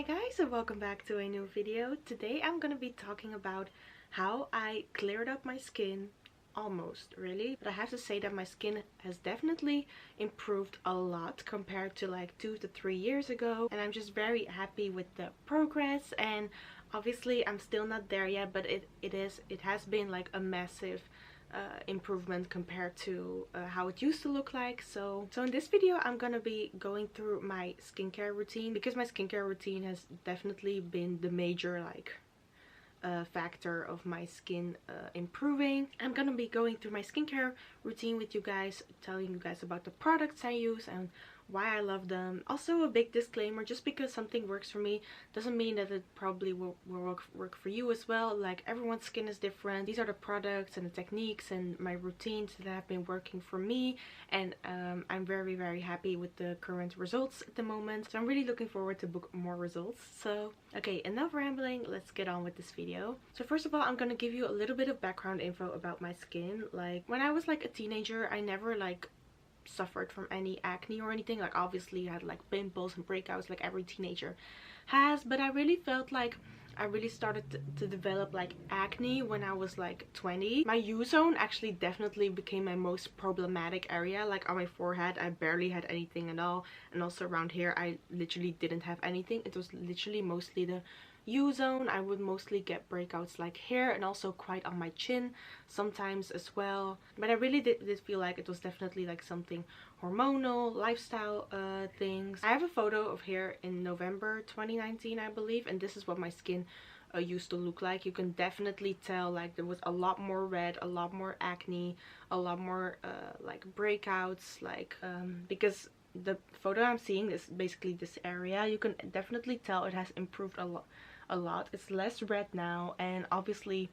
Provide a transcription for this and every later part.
Hi guys, and welcome back to a new video. Today I'm gonna be talking about how I cleared up my skin. Almost, really. But I have to say that my skin has definitely improved a lot compared to like 2 to 3 years ago, and I'm just very happy with the progress. And obviously I'm still not there yet, but it has been like a massive improvement compared to how it used to look like. So in this video I'm gonna be going through my skincare routine, because my skincare routine has definitely been the major factor of my skin improving. I'm gonna be going through my skincare routine with you guys, telling you guys about the products I use and why I love them. Also, a big disclaimer: just because something works for me doesn't mean that it probably will work for you as well. Like, everyone's skin is different. These are the products and the techniques and my routines that have been working for me, and I'm very happy with the current results at the moment. So I'm really looking forward to book more results. So okay, enough rambling, let's get on with this video. So first of all, I'm gonna give you a little bit of background info about my skin. Like, when I was like a teenager, I never like suffered from any acne or anything. Like, obviously I had like pimples and breakouts like every teenager has, but I really felt like I really started to develop like acne when I was like 20. My U-zone actually definitely became my most problematic area. Like, on my forehead I barely had anything at all, and also around here I literally didn't have anything. It was literally mostly the U-zone. I would mostly get breakouts like here, and also quite on my chin sometimes as well. But I really did feel like it was definitely like something hormonal, lifestyle things. I have a photo of here in November 2019, I believe, and this is what my skin used to look like. You can definitely tell like there was a lot more red, a lot more acne, a lot more like breakouts, like because the photo I'm seeing is basically this area. You can definitely tell it has improved a lot. It's less red now, and obviously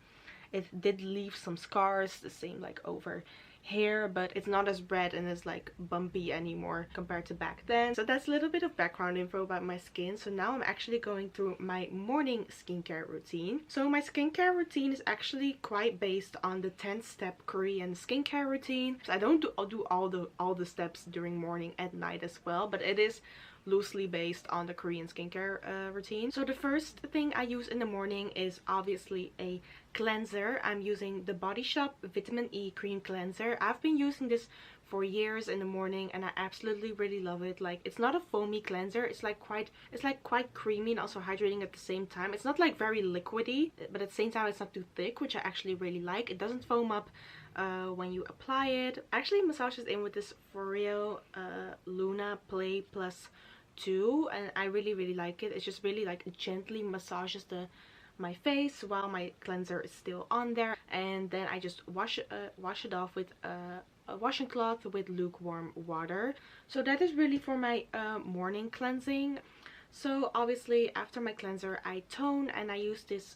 it did leave some scars, the same like over here, but it's not as red and as like bumpy anymore compared to back then. So that's a little bit of background info about my skin. So now I'm actually going through my morning skincare routine. So my skincare routine is actually quite based on the 10-step Korean skincare routine. So I don't do all the steps during morning and night as well, but it is loosely based on the Korean skincare routine. So the first thing I use in the morning is obviously a cleanser. I'm using the Body Shop Vitamin E Cream Cleanser. I've been using this for years in the morning, and I absolutely really love it. Like, it's not a foamy cleanser. It's like quite creamy and also hydrating at the same time. It's not like very liquidy, but at the same time it's not too thick, which I actually really like. It doesn't foam up when you apply it. I actually massage it in with this Foreo Luna Play Plus 2, and I really like it. It's just really like gently massages my face while my cleanser is still on there, and then I just wash it off with a washing cloth with lukewarm water. So that is really for my morning cleansing. So obviously after my cleanser I tone, and I use this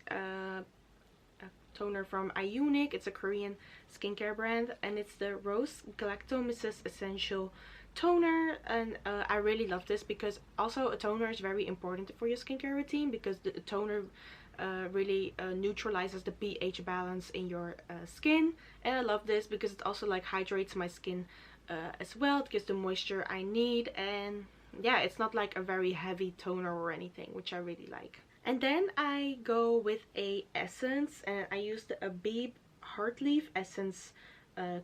toner from iunik. It's a Korean skincare brand, and it's the Rose Galactomyces Essential Toner. And I really love this because also a toner is very important for your skincare routine, because the toner really neutralizes the pH balance in your skin. And I love this because it also like hydrates my skin as well. It gives the moisture I need, and yeah, it's not like a very heavy toner or anything, which I really like. And then I go with a essence, and I use the Abib Heartleaf Essence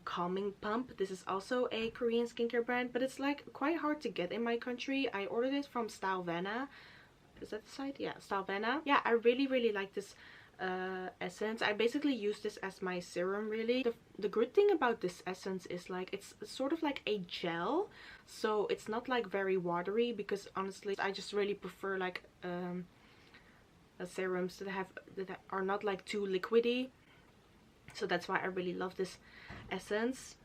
Calming Pump. This is also a Korean skincare brand, but it's like quite hard to get in my country. I ordered it from Stylevana. Is that the site? Yeah, Stylevana. Yeah, I really like this essence. I basically use this as my serum, really. The good thing about this essence is like it's sort of like a gel, so it's not like very watery, because honestly I just really prefer like serums that are not like too liquidy. So that's why I really love this essence.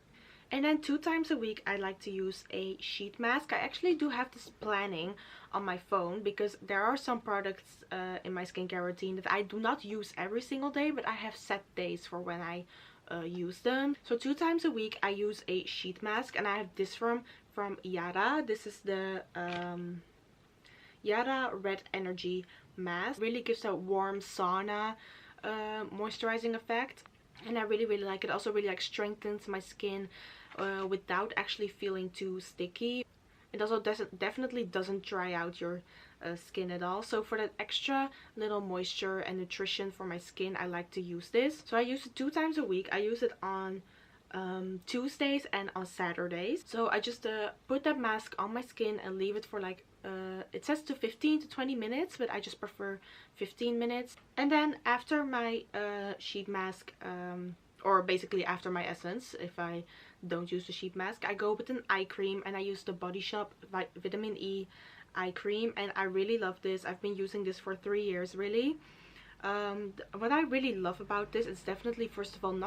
And then 2 times a week I like to use a sheet mask. I actually do have this planning on my phone, because there are some products in my skincare routine that I do not use every single day, but I have set days for when I use them. So 2 times a week I use a sheet mask, and I have this from Yadah. This is the Yadah Red Energy Mask. Really gives a warm sauna moisturizing effect, and I really like it. Also really like strengthens my skin without actually feeling too sticky. It also definitely doesn't dry out your skin at all. So for that extra little moisture and nutrition for my skin, I like to use this. So I use it 2 times a week. I use it on Tuesdays and on Saturdays. So I just put that mask on my skin and leave it for like it says to 15 to 20 minutes, but I just prefer 15 minutes. And then after my sheet mask, or basically after my essence, if I don't use the sheet mask, I go with an eye cream, and I use the Body Shop vitamin E eye cream, and I really love this. I've been using this for 3 years really. What I really love about this is definitely, first of all,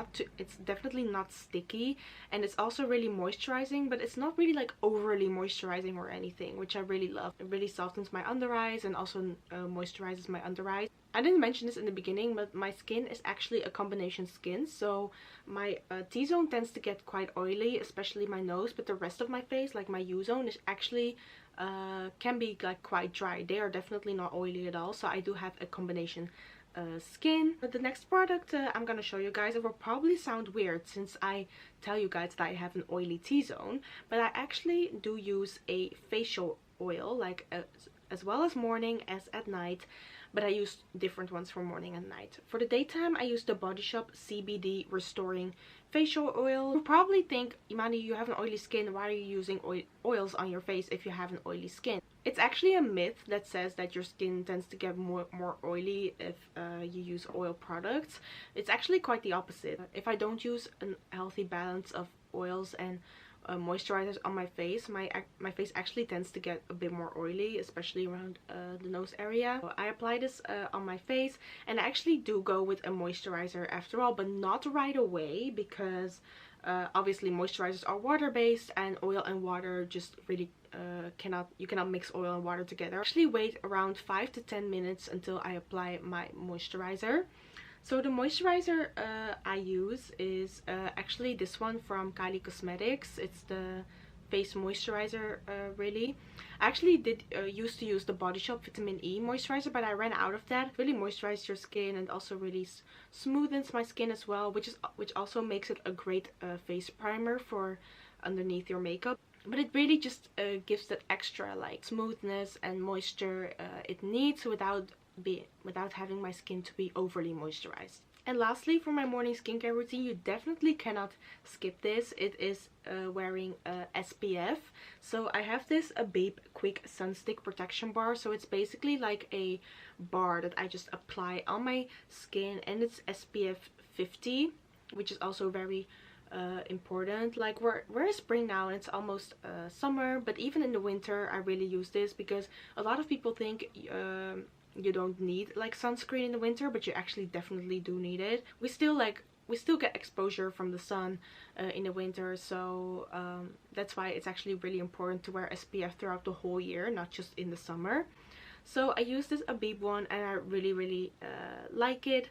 it's definitely not sticky, and it's also really moisturizing, but it's not really like overly moisturizing or anything, which I really love. It really softens my under eyes and also moisturizes my under eyes. I didn't mention this in the beginning, but my skin is actually a combination skin, so my T-zone tends to get quite oily, especially my nose, but the rest of my face, like my U-zone, is actually can be like quite dry. They are definitely not oily at all, so I do have a combination skin. But the next product I'm gonna show you guys, it will probably sound weird since I tell you guys that I have an oily T-zone, but I actually do use a facial oil, like as well as morning as at night, but I use different ones for morning and night. For the daytime, I use the Body Shop CBD Restoring Facial Oil. You probably think, Imani, you have an oily skin, why are you using oils on your face if you have an oily skin? It's actually a myth that says that your skin tends to get more oily if you use oil products. It's actually quite the opposite. If I don't use a healthy balance of oils and moisturizers on my face, my face actually tends to get a bit more oily, especially around the nose area. So I apply this on my face, and I actually do go with a moisturizer after all, but not right away, because obviously moisturizers are water-based, and oil and water just really you cannot mix oil and water together. I actually wait around 5 to 10 minutes until I apply my moisturizer. So the moisturizer I use is actually this one from Kylie Cosmetics. It's the face moisturizer really. I actually used to use the Body Shop vitamin E moisturizer, but I ran out of that. It really moisturizes your skin and also really smoothens my skin as well, which also makes it a great face primer for underneath your makeup. But it really just gives that extra like smoothness and moisture it needs without having my skin to be overly moisturized. And lastly, for my morning skincare routine, you definitely cannot skip this. It is wearing SPF. So I have this Abib Quick Sunstick Protection Bar. So it's basically like a bar that I just apply on my skin, and it's SPF 50, which is also very important. Like we're in spring now and it's almost summer, but even in the winter I really use this, because a lot of people think you don't need like sunscreen in the winter, but you actually definitely do need it. We still get exposure from the sun in the winter, so that's why it's actually really important to wear SPF throughout the whole year, not just in the summer. So I use this Abib one, and I really like it.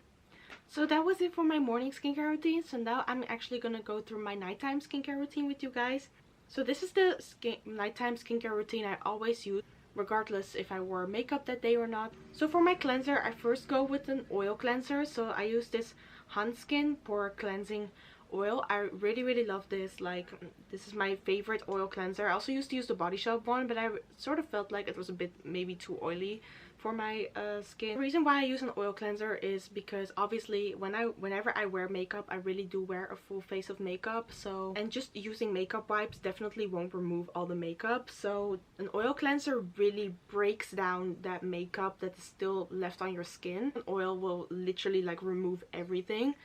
So that was it for my morning skincare routine. So now I'm actually gonna go through my nighttime skincare routine with you guys. So this is the nighttime skincare routine I always use, regardless if I wore makeup that day or not. So for my cleanser, I first go with an oil cleanser. So I use this Hanskin Pore Cleansing Oil. I really love this. Like, this is my favorite oil cleanser. I also used to use the Body Shop one, but I sort of felt like it was a bit maybe too oily for my skin. The reason why I use an oil cleanser is because obviously whenever I wear makeup, I really do wear a full face of makeup, so, and just using makeup wipes definitely won't remove all the makeup. So an oil cleanser really breaks down that makeup that is still left on your skin. An oil will literally like remove everything.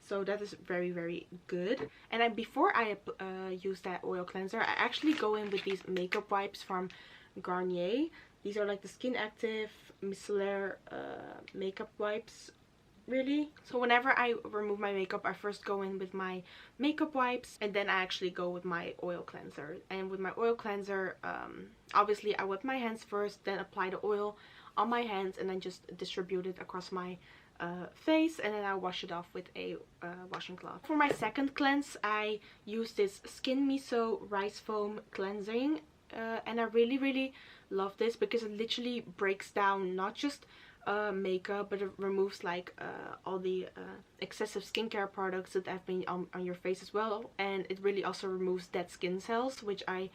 So that is very good. And then before I use that oil cleanser, I actually go in with these makeup wipes from Garnier. These are like the Skin Active micellar makeup wipes, really. So whenever I remove my makeup, I first go in with my makeup wipes, and then I actually go with my oil cleanser. And with my oil cleanser, obviously I wet my hands first, then apply the oil on my hands, and then just distribute it across my face, and then I wash it off with a washing cloth. For my second cleanse, I use this Skinmiso Rice Foam Cleansing, and I really love this because it literally breaks down not just makeup, but it removes like all the excessive skincare products that have been on your face as well, and it really also removes dead skin cells, which I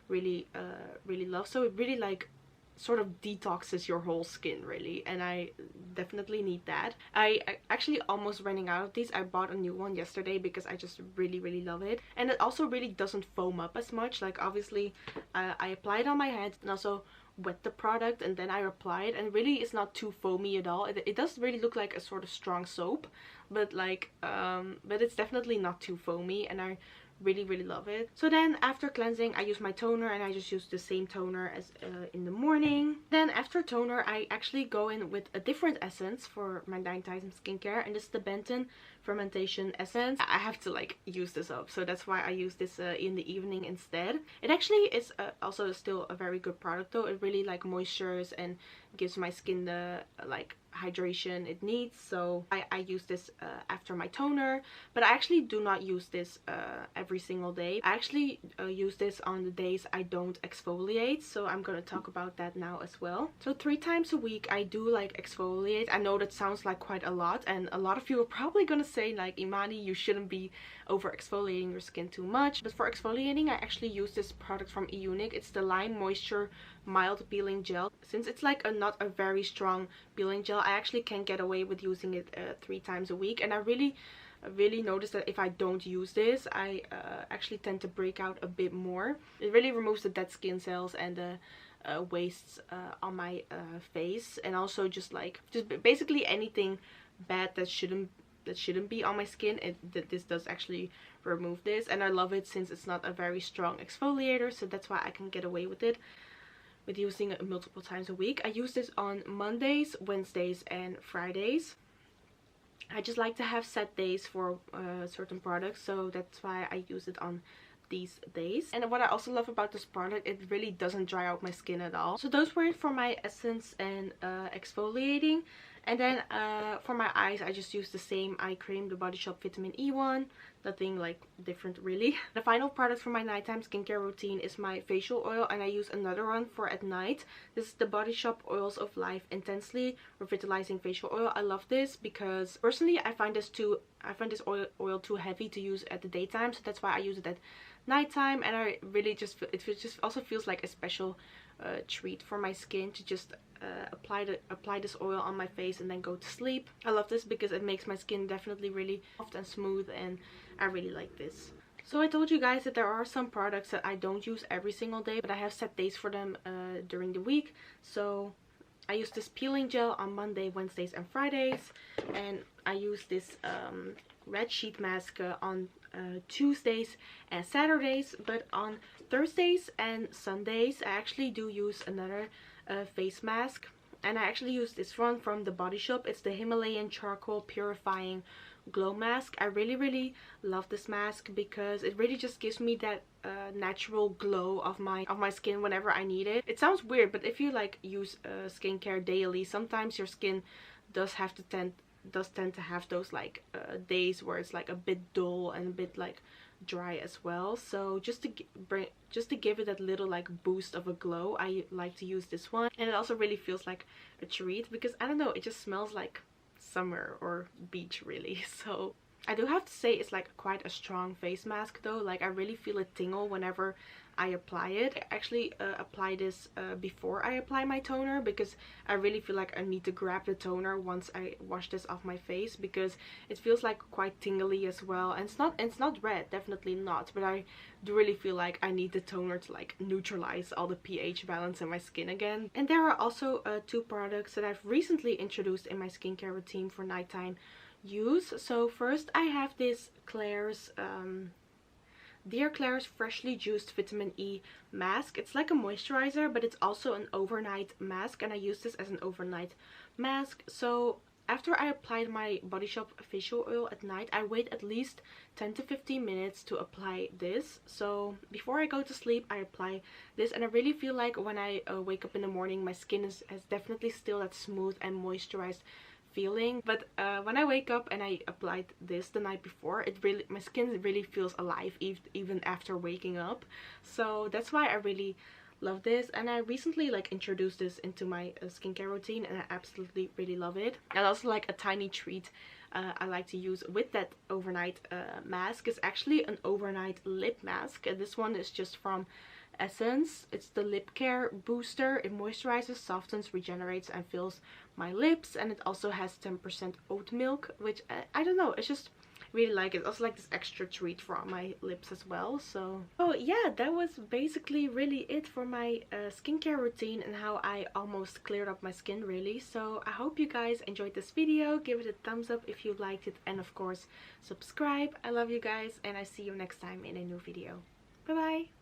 really really love. So it really like sort of detoxes your whole skin really, and I definitely need that. I actually almost running out of these. I bought a new one yesterday because I just really really love it, and it also really doesn't foam up as much. Like obviously I apply it on my head and also wet the product and then I apply it, and really it's not too foamy at all. It does really look like a sort of strong soap, but like but it's definitely not too foamy, and I really really love it. So then after cleansing I use my toner, and I just use the same toner as in the morning. Then after toner I actually go in with a different essence for my nighttime skincare, and this is the Benton fermentation essence. I have to like use this up, so that's why I use this in the evening instead. It actually is also still a very good product though. It really like moisturizes and gives my skin the like hydration it needs. So I use this after my toner, but I actually do not use this every single day. I actually use this on the days I don't exfoliate, so I'm gonna talk about that now as well. So 3 times a week I do like exfoliate. I know that sounds like quite a lot, and a lot of you are probably gonna say like, Imani, you shouldn't be over exfoliating your skin too much. But for exfoliating I actually use this product from iunik. It's the Lime Moisture Mild Peeling Gel. Since it's like not a very strong peeling gel, I actually can get away with using it 3 times a week, and I really noticed that if I don't use this I actually tend to break out a bit more. It really removes the dead skin cells and the wastes on my face, and also just basically anything bad that shouldn't be on my skin. This does actually remove this, and I love it since it's not a very strong exfoliator, so that's why I can get away with it, with using it multiple times a week. I use this on Mondays, Wednesdays and Fridays. I just like to have set days for certain products, so that's why I use it on these days. And what I also love about this product, it really doesn't dry out my skin at all. So those were it for my essence and exfoliating. And then for my eyes I just use the same eye cream, the Body Shop Vitamin E one. Nothing like different really. The final product for my nighttime skincare routine is my facial oil, and I use another one for at night. This is the Body Shop Oils of Life Intensely Revitalizing Facial Oil. I love this because personally I find this oil too heavy to use at the daytime, so that's why I use it at nighttime. And I really just also feels like a special treat for my skin to just apply this oil on my face and then go to sleep. I love this because it makes my skin definitely really soft and smooth, and I really like this. So I told you guys that there are some products that I don't use every single day, but I have set days for them during the week. So I use this peeling gel on Monday, Wednesdays and Fridays, and I use this red sheet mask on Tuesdays and Saturdays. But on Thursdays and Sundays I actually do use another face mask, and I actually use this one from the Body Shop. It's the Himalayan Charcoal Purifying Glow Mask. I really love this mask because it really just gives me that natural glow of my skin whenever I need it. It sounds weird, but if you like use skincare daily, sometimes your skin does tend to have those like days where it's like a bit dull and a bit like dry as well. So just to give it that little like boost of a glow, I like to use this one. And it also really feels like a treat because I don't know, it just smells like summer or beach really. So I do have to say it's like quite a strong face mask though. Like I really feel it tingle whenever I apply it. I actually apply this before I apply my toner because I really feel like I need to grab the toner once I wash this off my face, because it feels like quite tingly as well. And it's not red, definitely not, but I do really feel like I need the toner to like neutralize all the pH balance in my skin again. And there are also 2 products that I've recently introduced in my skincare routine for nighttime use. So first I have this Klairs Dear Klairs Freshly Juiced Vitamin E Mask. It's like a moisturizer, but it's also an overnight mask, and I use this as an overnight mask. So after I applied my Body Shop facial oil at night, I wait at least 10 to 15 minutes to apply this. So before I go to sleep I apply this, and I really feel like when I wake up in the morning my skin has definitely still that smooth and moisturized feeling. But when I wake up and I applied this the night before, my skin really feels alive even after waking up. So that's why I really love this, and I recently like introduced this into my skincare routine, and I absolutely really love it. And also like a tiny treat I like to use with that overnight mask is actually an overnight lip mask. This one is just from essence. It's the lip care booster. It moisturizes, softens, regenerates and fills my lips, and it also has 10% oat milk, which I don't know, it's just really like it. Also like this extra treat for my lips as well. So oh yeah, that was basically really it for my skincare routine and how I almost cleared up my skin really. So I hope you guys enjoyed this video. Give it a thumbs up if you liked it, and of course subscribe. I love you guys, and I see you next time in a new video. Bye bye.